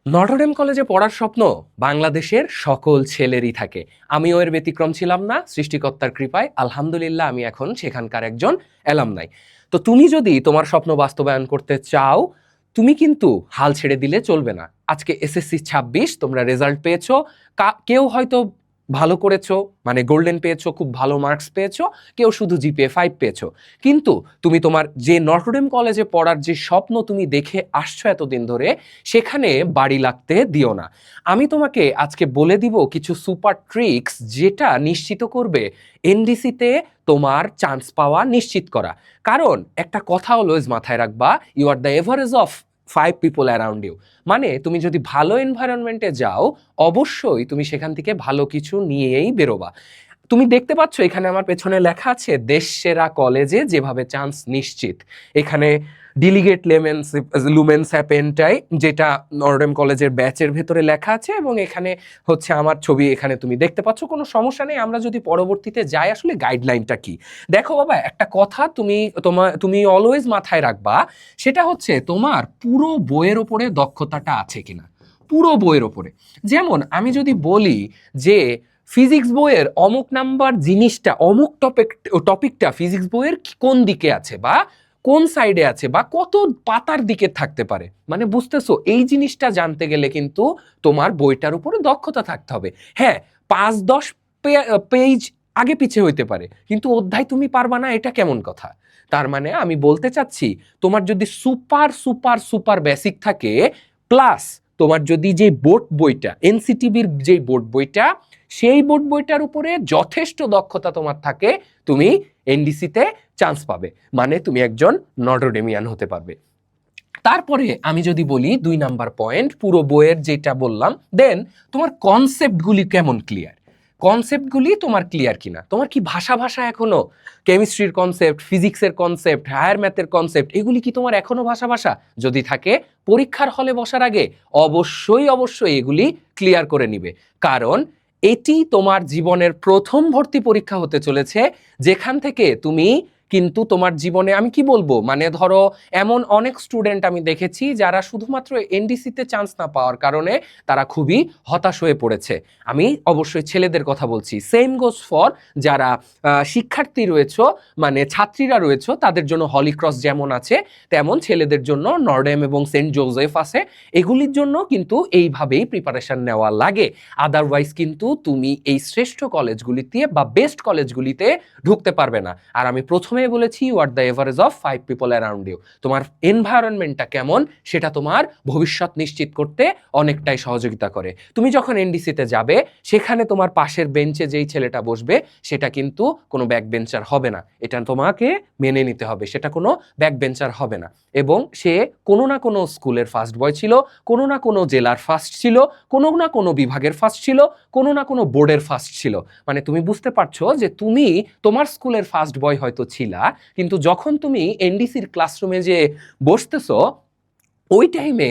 Notre Dame কলেজে পড়ার স্বপ্ন বাংলাদেশের সকল ছেলেরই থাকে। আমিও এর ব্যতিক্রম ছিলাম না। সৃষ্টিকর্তার কৃপায় আলহামদুলিল্লাহ আমি এখন সেখানকার একজন অ্যালামনাই। তো তুমি যদি তোমার স্বপ্ন বাস্তবায়ন করতে চাও, তুমি কিন্তু হাল ছেড়ে দিলে চলবে না। আজকে এসএসসি 26 তোমরা রেজাল্ট পেয়েছো। কেউ হয়তো ভালো করেছো, মানে গোল্ডেন পেয়েছো, খুব ভালো মার্কস পেয়েছো, কেউ শুধু জিপিএ 5 পেয়েছো। কিন্তু তুমি তোমার যে নটরডেম কলেজে পড়ার যে স্বপ্ন তুমি দেখে আসছো এতদিন ধরে, সেখানে বাড়ি লাগতে দিও না। আমি তোমাকে আজকে বলে দিব কিছু সুপার ট্রিক্স যেটা নিশ্চিত করবে এনডিসিতে তোমার চান্স পাওয়া নিশ্চিত করা। কারণ একটা কথা অলওয়েজ মাথায় রাখবা, you are the average of 5 people around you. মানে তুমি যদি ভালো এনভায়রনমেন্টে যাও, অবশ্যই তুমি সেখান থেকে ভালো কিছু নিয়েই বেরোবা। তুমি দেখতে পাচ্ছ এখানে আমার পেছনে লেখা আছে দেশ সেরা কলেজে যেভাবে চান্স নিশ্চিত। এখানে ডিলিগেট লুমেন্স অ্যাপেন্টাই, যেটা নটরডেম কলেজের ব্যাচের ভেতরে লেখা আছে, এবং এখানে হচ্ছে আমার ছবি এখানে তুমি দেখতে পাচ্ছ। কোনো সমস্যা নেই, আমরা যদি পরবর্তীতে যাই আসলে গাইডলাইনটা কি। দেখো বাবা, একটা কথা তুমি অলওয়েজ মাথায় রাখবা, সেটা হচ্ছে তোমার পুরো বইয়ের ওপরে দক্ষতাটা আছে কিনা। পুরো বইয়ের ওপরে। যেমন আমি যদি বলি যে ফিজিক্স বইয়ের অমুক নাম্বার জিনিসটা, অমুক টপিকটা ফিজিক্স বইয়ের কোন দিকে আছে, বা কোন সাইডে আছে, বা কত পাতার দিকে থাকতে পারে, মানে বুঝতেছো, এই জিনিসটা জানতে গেলে কিন্তু তোমার বইটার উপরে দক্ষতা থাকতে হবে। হ্যাঁ, 5-10 পেজ আগে পিছে হইতে পারে, কিন্তু অধ্যায় তুমি পারবা না, এটা কেমন কথা? তার মানে আমি বলতে চাচ্ছি, তোমার যদি সুপার সুপার সুপার বেসিক থাকে, প্লাস তোমার যদি যে বোর্ড বইটা, এনসিটিবির যে বোর্ড বইটা, সেই বোর্ড বইটার উপরে যথেষ্ট দক্ষতা তোমার থাকে, তুমি এনডিসিতে চান্স পাবে, মানে তুমি একজন নটরডেমিয়ান হতে পারবে। তারপরে আমি যদি বলি 2 নাম্বার পয়েন্ট, পুরো বইয়ের যেটা বললাম, দেন তোমার কনসেপ্টগুলি কেমন ক্লিয়ার, কনসেপ্টগুলি তোমার ক্লিয়ার কিনা, তোমার কি ভাষা ভাষা এখনো, কেমিস্ট্রির কনসেপ্ট, ফিজিক্সের কনসেপ্ট, হায়ার ম্যাথের কনসেপ্ট, এগুলি কি তোমার এখনো ভাষা ভাষা? যদি থাকে, পরীক্ষার হলে বসার আগে অবশ্যই অবশ্যই এগুলি ক্লিয়ার করে নিবে। কারণ এটি তোমার জীবনের প্রথম ভর্তি পরীক্ষা হতে চলেছে, যেখান থেকে তুমি কিন্তু তোমার জীবনে, আমি কি বলবো, মানে ধরো এমন অনেক স্টুডেন্ট আমি দেখেছি যারা শুধুমাত্র এনডিসিতে চান্স না পাওয়ার কারণে তারা খুবই হতাশ হয়ে পড়েছে। আমি অবশ্যই ছেলেদের কথা বলছি, সেম গোস ফর যারা শিক্ষার্থী রয়েছে, মানে ছাত্রীরা রয়েছে, তাদের জন্য হলিক্রস যেমন আছে, তেমন ছেলেদের জন্য নর্ডেম এবং সেন্ট জোসেফ আছে। এগুলির জন্য কিন্তু এইভাবেই প্রিপারেশন নেওয়া লাগে। আদারওয়াইজ কিন্তু তুমি এই শ্রেষ্ঠ কলেজগুলিতে বা বেস্ট কলেজগুলিতে ঢুকতে পারবে না। আর আমি প্রথমে বলেছি, you are the average of 5 people around you. তোমার এনভায়রনমেন্টটা কেমন, সেটা তোমার ভবিষ্যৎ নিশ্চিত করতে অনেকটাই সহযোগিতা করে। তুমি যখন এনডিসিতে যাবে, সেখানে তোমার পাশের বেঞ্চে যেই ছেলেটা বসবে, সেটা কিন্তু কোনো ব্যাক বেঞ্চার হবে না, এটা তোমাকে মেনে নিতে হবে, সেটা কোনো ব্যাক বেঞ্চার হবে না। এবং সে কোনো না কোনো স্কুলের ফার্স্ট বয় ছিল, কোনো না কোনো জেলার ফার্স্ট ছিল, কোনো না কোনো বিভাগের ফার্স্ট ছিল, কোনো না কোনো বোর্ডের ফার্স্ট ছিল। মানে তুমি বুঝতে পারছো যে তুমি তোমার স্কুলের ফার্স্ট বয় হয়তো ছিলা, কিন্তু যখন তুমি এনডিসির ক্লাসরুমে যে বসতেছো, ওই টাইমে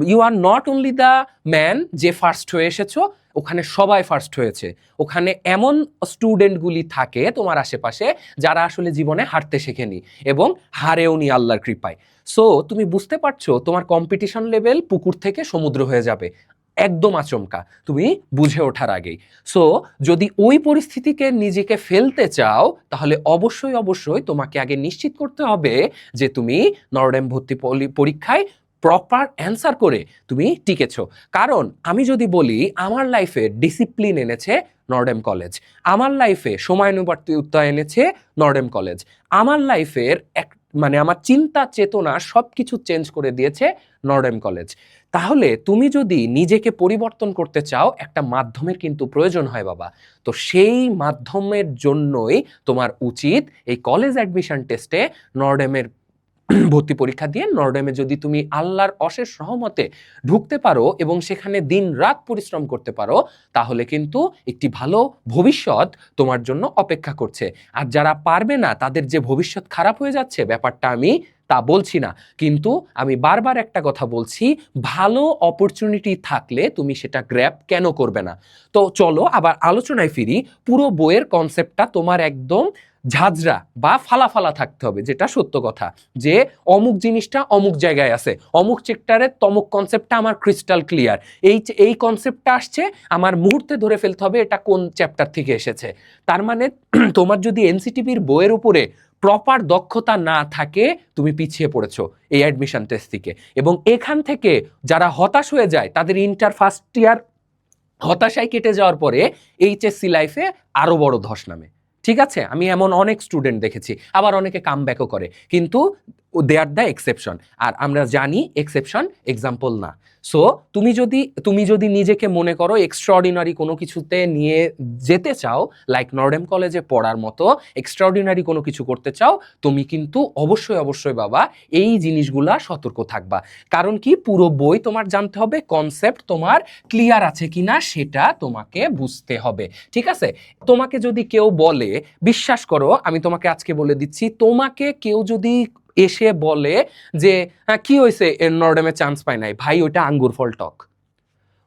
you are not only the man যে ফার্স্ট হয়ে এসেছো, ওখানে সবাই ফার্স্ট হয়েছে। ওখানে এমন স্টুডেন্টগুলি থাকে তোমার আশেপাশে যারা আসলে জীবনে হারতে শেখেনি এবং হারেওনি আল্লাহর কৃপায়। সো তুমি বুঝতে পারছো, তোমার কম্পিটিশন লেভেল পুকুর থেকে সমুদ্র হয়ে যাবে একদম আচমকা, তুমি বুঝে ওঠার আগেই। সো যদি ওই পরিস্থিতিকে নিজেকে ফেলতে চাও, তাহলে অবশ্যই অবশ্যই তোমাকে আগে নিশ্চিত করতে হবে যে তুমি নর্ডেম ভর্তি পরীক্ষায় প্রপার অ্যান্সার করে তুমি টিকেছো। কারণ আমি যদি বলি, আমার লাইফে ডিসিপ্লিন এনেছে নর্ডেম কলেজ, আমার লাইফে সময়ানুবর্তিতা এনেছে নর্ডেম কলেজ, আমার লাইফের মানে আমার চিন্তা চেতনা সবকিছু চেঞ্জ করে দিয়েছে নর্ডেম কলেজ। তাহলে তুমি যদি নিজেকে পরিবর্তন করতে চাও, একটা মাধ্যমের কিন্তু প্রয়োজন হয় বাবা। তো সেই মাধ্যমের জন্যই তোমার উচিত এই কলেজ অ্যাডমিশন টেস্টে নর্ডেমের ভর্তি পরীক্ষা দিয়ে নর্ডেমে যদি তুমি আল্লাহর অশেষ রহমতে ঢুকতে পারো এবং সেখানে দিন রাত পরিশ্রম করতে পারো, তাহলে কিন্তু একটি ভালো ভবিষ্যৎ তোমার জন্য অপেক্ষা করছে। আর যারা পারবে না, তাদের যে ভবিষ্যৎ খারাপ হয়ে যাচ্ছে, ব্যাপারটা আমি তা বলছি না, কিন্তু আমি বারবার একটা কথা বলছি, ভালো অপরচুনিটি থাকলে তুমি সেটা গ্র্যাব কেন করবে না। তো চলো আবার আলোচনায় ফিরি। পুরো বইয়ের কনসেপ্টটা তোমার একদম ঝাঁঝরা বা ফালা ফালা থাকতে হবে, যেটা সত্য কথা, যে অমুক জিনিসটা অমুক জায়গায় আছে, অমুক চেপ্টারে তমুক কনসেপ্টটা আমার ক্রিস্টাল ক্লিয়ার, এই কনসেপ্টটা আসছে, আমার মুহূর্তে ধরে ফেলতে হবে এটা কোন চ্যাপ্টার থেকে এসেছে। তার মানে তোমার যদি এনসিটিভির বইয়ের উপরে প্রপার দক্ষতা না থাকে, তুমি পিছিয়ে পড়েছো এই অ্যাডমিশন টেস্ট থেকে। এবং এখান থেকে যারা হতাশ হয়ে যায়, তাদের ইন্টার ফার্স্ট ইয়ার হতাশায় কেটে যাওয়ার পরে এইচএসসি লাইফে আরো বড় ধস নামে। ঠিক আছে, আমি এমন অনেক স্টুডেন্ট দেখেছি, আবার অনেকে কামব্যাকও করে, কিন্তু দে আর দ্য এক্সেপশন। আর আমরা জানি এক্সেপশন এক্সাম্পল না। সো তুমি যদি নিজেকে মনে করো এক্সট্রাঅর্ডিনারি কোনো কিছুতে নিয়ে যেতে চাও, লাইক নর্ডেম কলেজে পড়ার মতো এক্সট্রাঅর্ডিনারি কোনো কিছু করতে চাও, তুমি কিন্তু অবশ্যই অবশ্যই বাবা এই জিনিসগুলা সতর্ক থাকবা। কারণ কি, পুরো বই তোমার জানতে হবে, কনসেপ্ট তোমার ক্লিয়ার আছে কিনা সেটা তোমাকে বুঝতে হবে। ঠিক আছে, তোমাকে যদি কেউ বলে, বিশ্বাস করো আমি তোমাকে আজকে বলে দিচ্ছি, তোমাকে কেউ যদি এসে বলে যে হ্যাঁ কি হয়েছে নর্ডেমে চান্স পায় নাই, ভাই ওইটা আঙ্গুর ফল টক,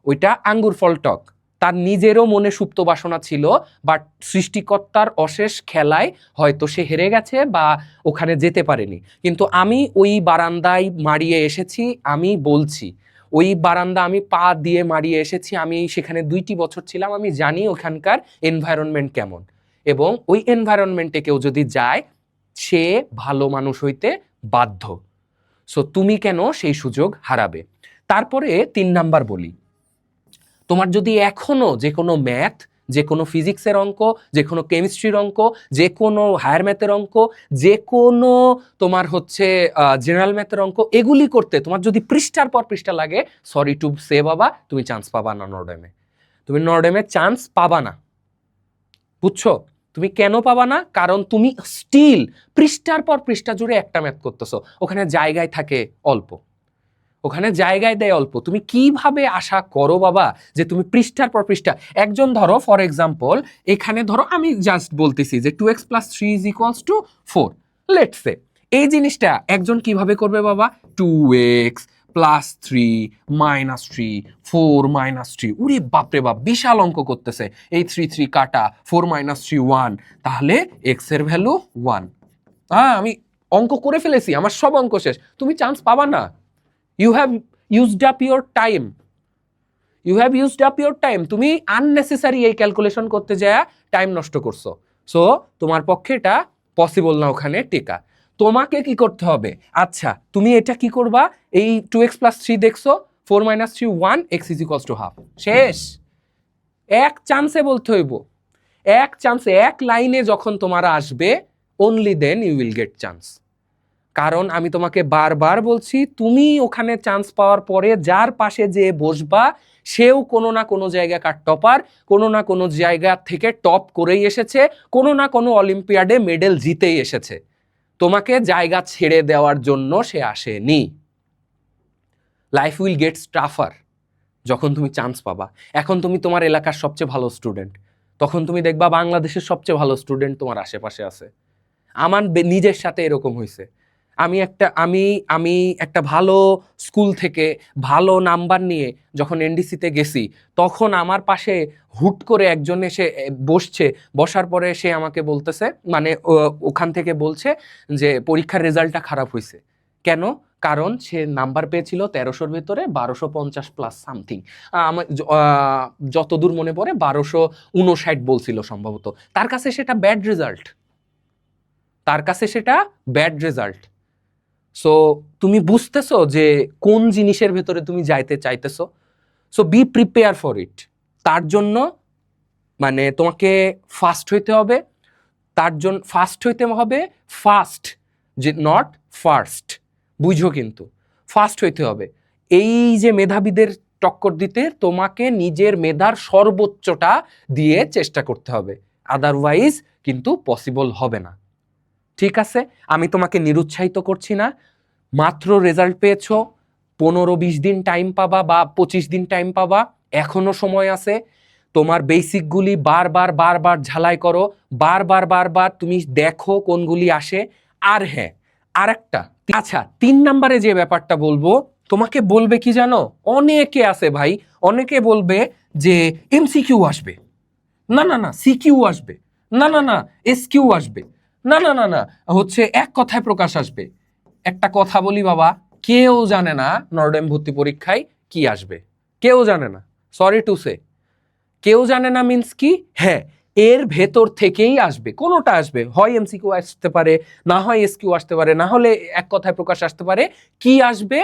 ওইটা আঙ্গুর ফল টক। তার নিজেরও মনে সুপ্ত বাসনা ছিল, বাট সৃষ্টিকর্তার অশেষ খেলায় হয়তো সে হেরে গেছে বা ওখানে যেতে পারেনি। কিন্তু আমি ওই বারান্দায় মারিয়ে এসেছি, আমি বলছি ওই বারান্দা আমি পা দিয়ে মারিয়ে এসেছি, আমি সেখানে 2টি বছর ছিলাম, আমি জানি ওখানকার এনভায়রনমেন্ট কেমন। এবং ওই এনভায়রনমেন্টে কেউ যদি যায়, সে ভালো মানুষ হইতে বাধ্য। সো তুমি কেন সেই সুযোগ হারাবে? তারপরে 3 নাম্বার বলি, তোমার যদি এখনো যে কোনো ম্যাথ, যে কোনো ফিজিক্সের অঙ্ক, যে কোনো কেমিস্ট্রির অঙ্ক, যে কোনো হায়ার ম্যাথের অঙ্ক, যে কোনো তোমার হচ্ছে জেনারেল ম্যাথের অঙ্ক, এগুলি করতে তোমার যদি পৃষ্ঠার পর পৃষ্ঠা লাগে, সরি টু সে বাবা, তুমি চান্স পাবা না নর্ডেমে। তুমি নর্ডেমে চান্স পাবা না, বুঝছো? তুমি কেন পাবা না? কারণ তুমি স্টিল পৃষ্ঠার পর পৃষ্ঠা জুড়ে একটা ম্যাথ করতেছো, ওখানে জায়গায় থাকে অল্প, ওখানে জায়গায় দেয় অল্প। তুমি কিভাবে আশা করো বাবা যে তুমি পৃষ্ঠার পর পৃষ্ঠা, একজন ধরো ফর এক্সাম্পল এখানে ধরো আমি জাস্ট বলতেছি যে 2x + 3 = 4, লেটস সে, এই জিনিসটা একজন কিভাবে করবে বাবা? 2x + 3 - 3 4 - 3, উরে বাপরে বাপ, বিশাল অঙ্ক করতেছে। এই 3 3 কাটা, 4 - 3 1, তাহলে x এর ভ্যালু 1। আমি অঙ্ক করে ফেলেছি, আমার সব অঙ্ক শেষ। তুমি চান্স পাবা না। You have used up your time. You have used up your time. তুমি আননেসেসারি এই ক্যালকুলেশন করতে যায় টাইম নষ্ট করছো। সো তোমার পক্ষে এটা পসিবল না ওখানে টেকা। তোমাকে কি করতে হবে? আচ্ছা, তুমি এটা কি করবা? এই 2x + 3 দেখছো, 4 - 3 1, x = ½ শেষ। এক চান্সে বলতে হইব, এক চান্সে, এক লাইনে যখন তোমার আসবে, only then you will get chance। কারণ আমি তোমাকে বারবার বলছি, তুমি ওখানে চান্স পাওয়ার পরে যার পাশে যে বসবা, সেও কোনো না কোনো জায়গাকার টপার, কোনো না কোনো জায়গা থেকে টপ করেই এসেছে, কোনো না কোনো অলিম্পিয়াডে মেডেল জিতেই এসেছে। তোমাকে জায়গা ছেড়ে দেওয়ার জন্য সে আসেনি। লাইফ উইল গেট টাফার যখন তুমি চান্স পাবা। এখন তুমি তোমার এলাকার সবচেয়ে ভালো স্টুডেন্ট, তখন তুমি দেখবা বাংলাদেশের সবচেয়ে ভালো স্টুডেন্ট তোমার আশেপাশে আছে। আমার নিজের সাথে এরকম হয়েছে। আমি একটা ভালো স্কুল থেকে ভালো নাম্বার নিয়ে যখন এনডিসিতে গেছি, তখন আমার পাশে হুট করে একজন এসে বসছে, বসার পরে সে আমাকে বলতেছে, মানে ওখান থেকে বলছে যে পরীক্ষার রেজাল্টটা খারাপ হয়েছে। কেন? কারণ সে নাম্বার পেয়েছিল 1300-র ভেতরে 1250+ সামথিং, আমার যতদূর মনে পড়ে 1259 বলছিল সম্ভবত। তার কাছে সেটা ব্যাড রেজাল্ট, তার কাছে সেটা ব্যাড রেজাল্ট। সো তুমি বুঝতেছো যে কোন জিনিসের ভেতরে তুমি যাইতে চাইতেছো। So be prepare for it. তার জন্য মানে তোমাকে ফাস্ট হইতে হবে, তার জন্য ফাস্ট হইতে হবে, ফাস্ট যে নট ফার্স্ট, বুঝো কিন্তু ফাস্ট হইতে হবে। এই যে মেধাবীদের টক্কর দিতে তোমাকে নিজের মেধার সর্বোচ্চটা দিয়ে চেষ্টা করতে হবে, আদারওয়াইজ কিন্তু পসিবল হবে না। ঠিক আছে, আমি তোমাকে নিরুৎসাহিত করছি না। মাত্র রেজাল্ট পেয়েছো, 15-20 দিন টাইম পাবা বা 25 দিন টাইম পাবা, এখনো সময় আছে। তোমার বেসিকগুলি বারবার বারবার ঝালাই করো, বারবার তুমি দেখো কোনগুলি আসে। আর হ্যাঁ, আরেকটা, আচ্ছা 3 নাম্বারে যে ব্যাপারটা বলবো, তোমাকে বলবে কি জানো, অনেকে আছে ভাই, অনেকে বলবে যে এমসিকিউ আসবে, না না না সিকিউ আসবে, না না না এসকিউ আসবে। না না না না, হচ্ছে এক কথায় প্রকাশ আসবে। একটা কথা বলি বাবা, কেউ জানে না নর্ডেম ভর্তি পরীক্ষায় কি আসবে, কেউ জানে না, সরি টু সে। কেউ জানে না মিন্স কি, হ্যাঁ এর ভেতর থেকেই আসবে, কোনোটা আসবে, হয় এমসিকিউ আসতে পারে, না হয় এসকিউ আসতে পারে, না হলে এক কথায় প্রকাশ আসতে পারে। কি আসবে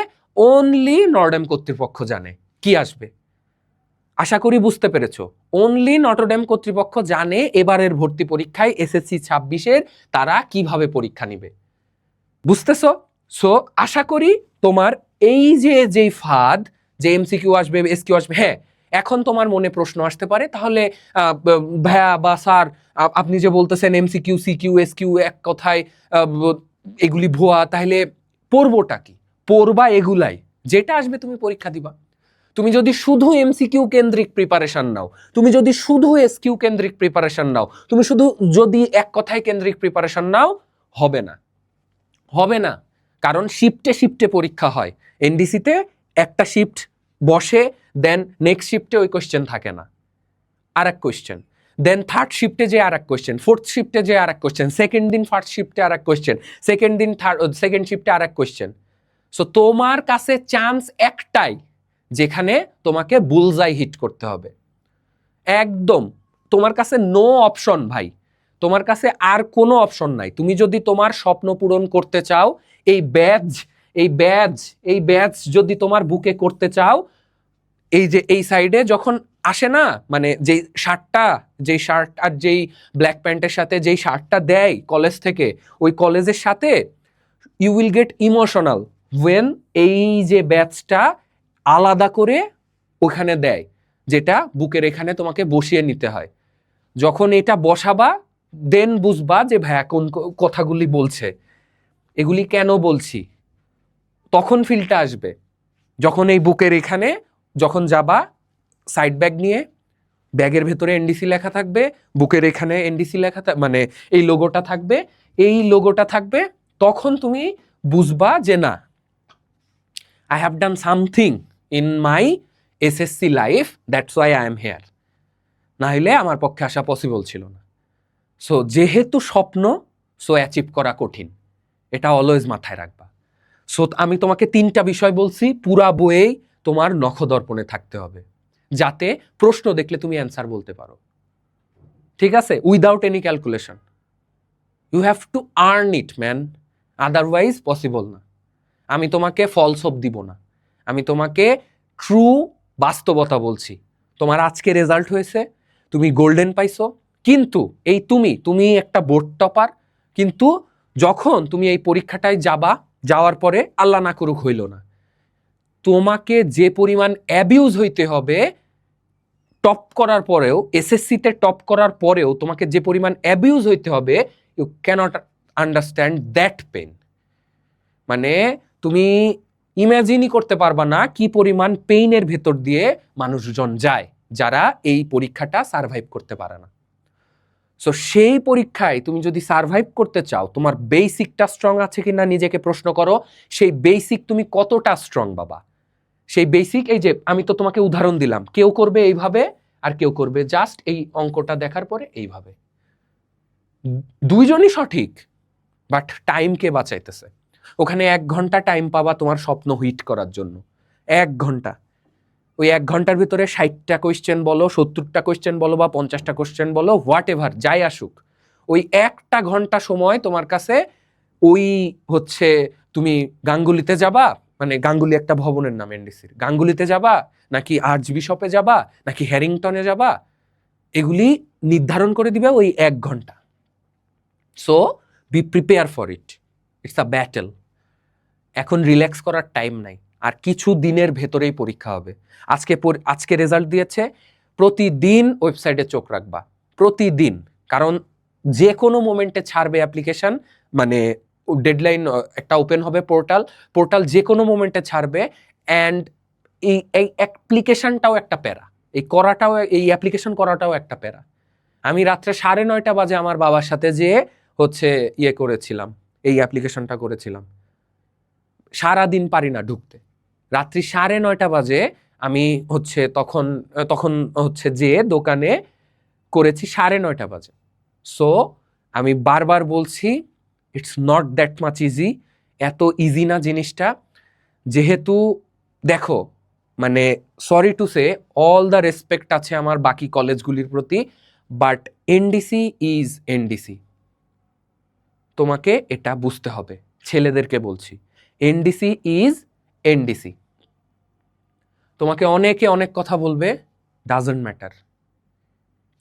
অনলি নর্ডেম কর্তৃপক্ষ জানে কি আসবে। আশা করি বুঝতে পেরেছো, অনলি নটরডেম কর্তৃপক্ষ জানে এবারের ভর্তি পরীক্ষায় এসএসসি 26-এর তারা কিভাবে পরীক্ষা নিবে, বুঝতেছো? সো আশা করি তোমার এই যেই ফাঁদ, যে এমসিকিউ আসবে এসকিউ আসবে, হ্যাঁ এখন তোমার মনে প্রশ্ন আসতে পারে তাহলে ভাইয়া বা স্যার আপনি যে বলতেছেন এমসিকিউ সিকিউ এসকিউ এক কথায় এগুলি ভুয়া, তাহলে পড়বোটা কি? পড়বা এগুলাই, যেটা আসবে তুমি পরীক্ষা দিবা। তুমি যদি শুধু এমসিকিউ কেন্দ্রিক প্রিপারেশন নাও, তুমি যদি শুধু এসকিউ কেন্দ্রিক প্রিপারেশন নাও, তুমি শুধু যদি এক কথায় কেন্দ্রিক প্রিপারেশন নাও, হবে না, হবে না। কারণ শিফটে শিফটে পরীক্ষা হয়, এনডিসিতে একটা শিফট বসে, দেন নেক্সট শিফটে ওই কোয়েশ্চেন থাকে না, আর এক কোয়েশ্চেন, দেন থার্ড শিফটে যে আর এক কোয়েশ্চেন, ফোর্থ শিফটে যে আর এক কোয়েশ্চেন, সেকেন্ড দিন ফার্স্ট শিফটে আর এক কোয়েশ্চেন, সেকেন্ড দিন সেকেন্ড শিফটে আর এক কোয়েশ্চেন। সো তোমার কাছে চান্স একটাই, যেখানে তোমাকে বুলজাই হিট করতে হবে, একদম তোমার কাছে নো অপশন ভাই, তোমার কাছে আর কোনো অপশন নাই। তুমি যদি তোমার স্বপ্ন পূরণ করতে চাও, এই ব্যাজ এই ব্যাজ এই ব্যাজ যদি তোমার বুকে করতে চাও, এই যে এই সাইডে যখন আসে না, মানে যেই শার্ট আর যেই ব্ল্যাক প্যান্টের সাথে যেই শার্টটা দেয় কলেজ থেকে, ওই কলেজের সাথে you will get emotional when এই যে ব্যাচটা আলাদা করে ওখানে দেয়, যেটা বুকের এখানে তোমাকে বসিয়ে নিতে হয়। যখন এটা বসাবা দেন বুঝবা যে ভাইয়া কোন কথাগুলি বলছে, এগুলি কেন বলছি, তখন ফিলটা আসবে। যখন এই বুকের এখানে যখন যাবা, সাইড ব্যাগ নিয়ে, ব্যাগের ভেতরে এনডিসি লেখা থাকবে, বুকের এখানে এনডিসি লেখা মানে এই লোগোটা থাকবে, এই লোগোটা থাকবে, তখন তুমি বুঝবা যে না, I have done something in my SSC life, that's why I am here. না হলে আমার পক্ষে আসা পসিবল ছিল না। সো যেহেতু স্বপ্ন, সো অ্যাচিভ করা কঠিন, এটা অলওয়েজ মাথায় রাখবা। সো আমি তোমাকে 3টা বিষয় বলছি, পুরা বইয়েই তোমার নখদর্পণে থাকতে হবে, যাতে প্রশ্ন দেখলে তুমি অ্যান্সার বলতে পারো, ঠিক আছে? Without any calculation, you have to earn it man, otherwise possible না। আমি তোমাকে ফলস হোপ দিব না, আমি তোমাকে ট্রু বাস্তবতা বলছি। তোমার আজকে রেজাল্ট হয়েছে, তুমি গোল্ডেন পাইছো, কিন্তু এই তুমি একটা বোর্ড টপার, কিন্তু যখন তুমি এই পরীক্ষাটায় যাওয়ার পরে আল্লাহ না করুক হইল না, তোমাকে যে পরিমাণ অ্যাবিউজ হইতে হবে টপ করার পরেও, এসএসসিতে টপ করার পরেও তোমাকে যে পরিমাণ অ্যাবিউজ হইতে হবে, you can't understand that pain. মানে তুমি ইমাজিনই করতে পারবা না কি পরিমাণ পেইনের ভেতর দিয়ে মানুষজন যায় যারা এই পরীক্ষাটা সারভাইভ করতে পারে না। সো সেই পরীক্ষায় তুমি যদি সারভাইভ করতে চাও, তোমার বেসিকটা স্ট্রং আছে কিনা নিজেকে প্রশ্ন করো। সেই বেসিক তুমি কতটা স্ট্রং বাবা, সেই বেসিক, এই যে আমি তো তোমাকে উদাহরণ দিলাম, কেউ করবে এইভাবে আর কেউ করবে জাস্ট এই অঙ্কটা দেখার পরে এইভাবে, দুইজনই সঠিক, বাট টাইমকে বাঁচাইতেছে। ওখানে 1 ঘন্টা টাইম পাবা তোমার স্বপ্ন হিট করার জন্য, 1 ঘন্টা। ওই 1 ঘন্টার ভিতরে 60টা কোয়েশ্চেন বলো, 70টা কোয়েশ্চেন বলো, বা 50টা কোয়েশ্চেন বলো, হোয়াট এভার যাই আসুক, ওই 1টা ঘন্টা সময় তোমার কাছে, ওই হচ্ছে তুমি গাঙ্গুলিতে যাবা, মানে গাঙ্গুলি একটা ভবনের নাম এনডিসির, গাঙ্গুলিতে যাবা নাকি আর্চ বিশপে যাবা নাকি হ্যারিংটনে যাবা, এগুলি নির্ধারণ করে দিবে ওই 1 ঘন্টা। So be prepare for it, it's a battle. এখন রিল্যাক্স করার টাইম নাই, আর কিছু দিনের ভেতরেই পরীক্ষা হবে। আজকে রেজাল্ট দিয়েছে, প্রতিদিন ওয়েবসাইটে চোখ রাখবা, প্রতিদিন, কারণ যে কোনো মোমেন্টে ছাড়বে অ্যাপ্লিকেশন, মানে ডেডলাইন একটা ওপেন হবে, পোর্টাল যে কোনো মোমেন্টে ছাড়বে। অ্যান্ড এই অ্যাপ্লিকেশনটাও একটা প্যারা, এই অ্যাপ্লিকেশন করাটাও একটা প্যারা। আমি রাত্রে 9:30 বাজে আমার বাবার সাথে যেয়ে হচ্ছে করেছিলাম, এই অ্যাপ্লিকেশনটা করেছিলাম, সারাদিন পারি না ঢুকতে। রাত্রি 9:30 বাজে আমি হচ্ছে তখন হচ্ছে যে দোকানে করেছি 9:30 বাজে। সো আমি বারবার বলছি, it's not that much easy. এত ইজি না জিনিসটা। যেহেতু দেখো, মানে sorry to say, all the respect আছে আমার বাকি কলেজগুলির প্রতি, বাট এনডিসি ইজ এনডিসি। তোমাকে এটা বুঝতে হবে, ছেলেদেরকে বলছি, এনডিসি ইজ এনডিসি। তোমাকে অনেকে অনেক কথা বলবে, ডাজন্ট ম্যাটার।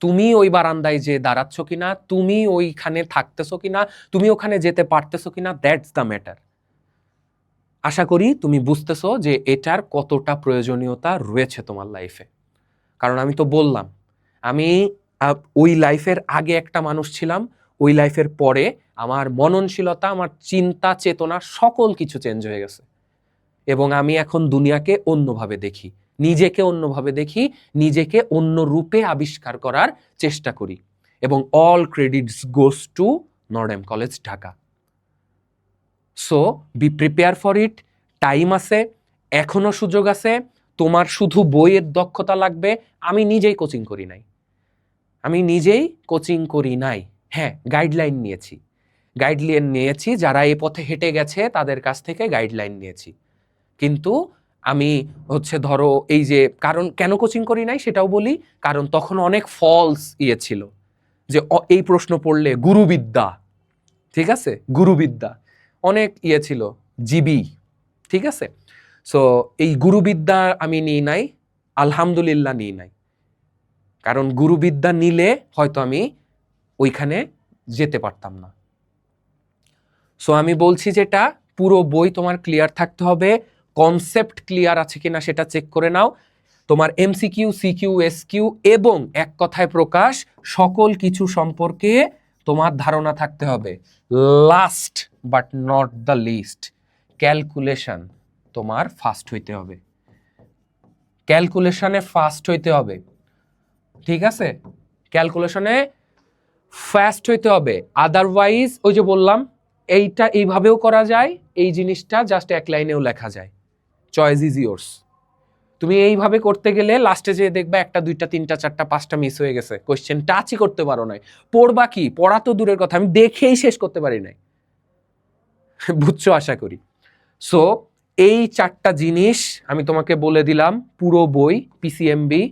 তুমি ওই বারান্দায় যে দাঁড়াচ্ছ কিনা, তুমি ওইখানে থাকতেছো কিনা, তুমি ওখানে যেতে পারতেছো কিনা, দ্যাটস দ্য ম্যাটার। আশা করি তুমি বুঝতেছো যে এটার কতটা প্রয়োজনীয়তা রয়েছে তোমার লাইফে। কারণ আমি তো বললাম, আমি ওই লাইফের আগে একটা মানুষ ছিলাম, ওই লাইফের পরে আমার মননশীলতা, আমার চিন্তা চেতনা সকল কিছু চেঞ্জ হয়ে গেছে। এবং আমি এখন দুনিয়াকে অন্যভাবে দেখি, নিজেকে অন্যভাবে দেখি, নিজেকে অন্য রূপে আবিষ্কার করার চেষ্টা করি। এবং all credits goes to Notre Dame college Dhaka. So be prepare for it. Time আছে, এখনো সুযোগ আছে। তোমার শুধু বইয়ের দক্ষতা লাগবে। আমি নিজেই কোচিং করি নাই। হ্যাঁ, গাইডলাইন নিয়েছি, যারা এই পথে হেঁটে গেছে তাদের কাছ থেকে গাইডলাইন নিয়েছি। কিন্তু আমি ধরো এই যে কারণ কেন কোচিং করি নাই সেটাও বলি। কারণ তখন অনেক ফলস ছিল, যে এই প্রশ্ন পড়লে গুরুবিদ্যা, ঠিক আছে, গুরুবিদ্যা অনেক ছিল, জিবি, ঠিক আছে। সো এই গুরুবিদ্যা আমি নিই নাই, আলহামদুলিল্লাহ নিই নাই। কারণ গুরুবিদ্যা নিলে হয়তো আমি ওইখানে যেতে পারতাম না। সো আমি বলছি যেটা, পুরো বই তোমার ক্লিয়ার থাকতে হবে। কনসেপ্ট ক্লিয়ার আছে কিনা সেটা চেক করে নাও। তোমার এমসিকিউ, সিকিউ, এসকিউ এবং এক কথায় প্রকাশ সকল কিছু সম্পর্কে তোমার ধারণা থাকতে হবে। Last but not the least, calculation তোমার ফাস্ট হইতে হবে। ক্যালকুলেশনে ফাস্ট হইতে হবে, ঠিক আছে? ক্যালকুলেশনে ফাস্ট হইতে হবে। আদারওয়াইজ ওই যে বললাম, এইটা এইভাবেও করা যায়, এই জিনিসটা জাস্ট এক লাইনেও লেখা যায়। Choice is yours. তুমি এইভাবে করতে গেলে লাস্টে যে দেখবা একটা, দুইটা, তিনটা, চারটা, পাঁচটা মিস হয়ে গেছে, কোশ্চেন টাচই করতে পারো নাই। পড়বা কি, পড়া তো দূরের কথা, আমি দেখেই শেষ করতে পারি নাই। বুঝছো আশা করি। সো এই চারটা জিনিস আমি তোমাকে বলে দিলাম। পুরো বই পিসিএমবি,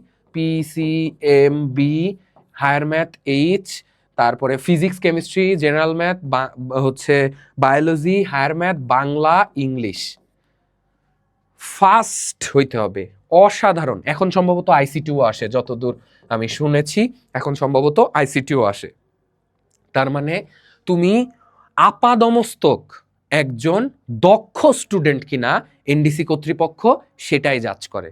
হায়ার ম্যাথ এইচ, তারপরে physics, chemistry, general math, biology, higher math, Bangla, English, first হইতে হবে, অসাধারণ। এখন সম্ভবত আইসিটিও আসে, যতদূর আমি শুনেছি এখন সম্ভবত আইসিটিও আসে। তার মানে তুমি আপাদমস্তক একজন দক্ষ স্টুডেন্ট কিনা এনডিসি কর্তৃপক্ষ সেটাই জাজ করে।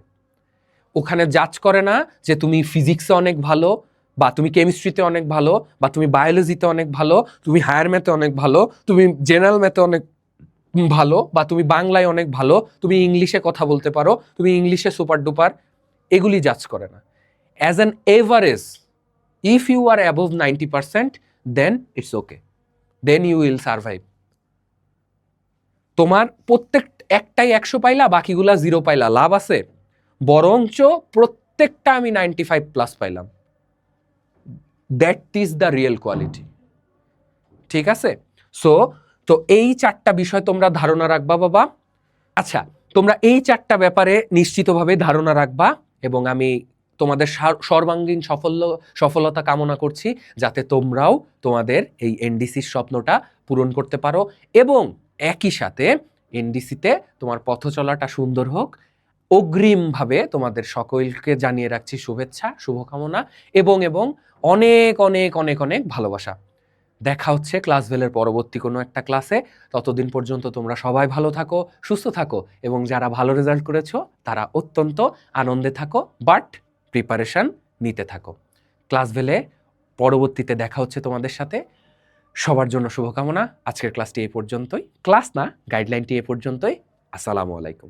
ওখানে জাজ করে না যে তুমি ফিজিক্সে অনেক ভালো, বা তুমি কেমিস্ট্রিতে অনেক ভালো, বা তুমি বায়োলজিতে অনেক ভালো, তুমি হায়ার ম্যাথে অনেক ভালো, তুমি জেনারেল ম্যাথে অনেক ভালো, বা তুমি বাংলায় অনেক ভালো, তুমি ইংলিশে কথা বলতে পারো, তুমি ইংলিশে সুপার ডুপার, এগুলি জাজ করে না। As an average, if you are above 90%, then it's okay, then you will survive. তোমার প্রত্যেক একটাই 100 পাইলা, বাকিগুলা 0 পাইলা, লাভ আছে? বরঞ্চ প্রত্যেকটা আমি 95+ পাইলাম। That is the real quality, ঠিক আছে? সো তো এই চারটা বিষয় তোমরা ধারণা রাখবা বাবা। আচ্ছা, তোমরা এই চারটা ব্যাপারে নিশ্চিতভাবে ধারণা রাখবা, এবং আমি তোমাদের সর্বাঙ্গীন সফলতা কামনা করছি, যাতে তোমরাও তোমাদের এই এনডিসির স্বপ্নটা পূরণ করতে পারো, এবং একই সাথে এনডিসিতে তোমার পথ চলাটা সুন্দর হোক। অগ্রিমভাবে তোমাদের সকলকে জানিয়ে রাখছি শুভেচ্ছা, শুভকামনা এবং অনেক অনেক অনেক অনেক ভালোবাসা। দেখা হচ্ছে ক্লাসভেলের পরবর্তী কোনো একটা ক্লাসে। ততদিন পর্যন্ত তোমরা সবাই ভালো থাকো, সুস্থ থাকো, এবং যারা ভালো রেজাল্ট করেছো তারা অত্যন্ত আনন্দে থাকো, বাট প্রিপারেশন নিতে থাকো। ক্লাসভেলে পরবর্তীতে দেখা হচ্ছে তোমাদের সাথে। সবার জন্য শুভকামনা। আজকের ক্লাসটি এই পর্যন্তই, ক্লাস না, গাইডলাইনটি এই পর্যন্তই। আসসালামু আলাইকুম।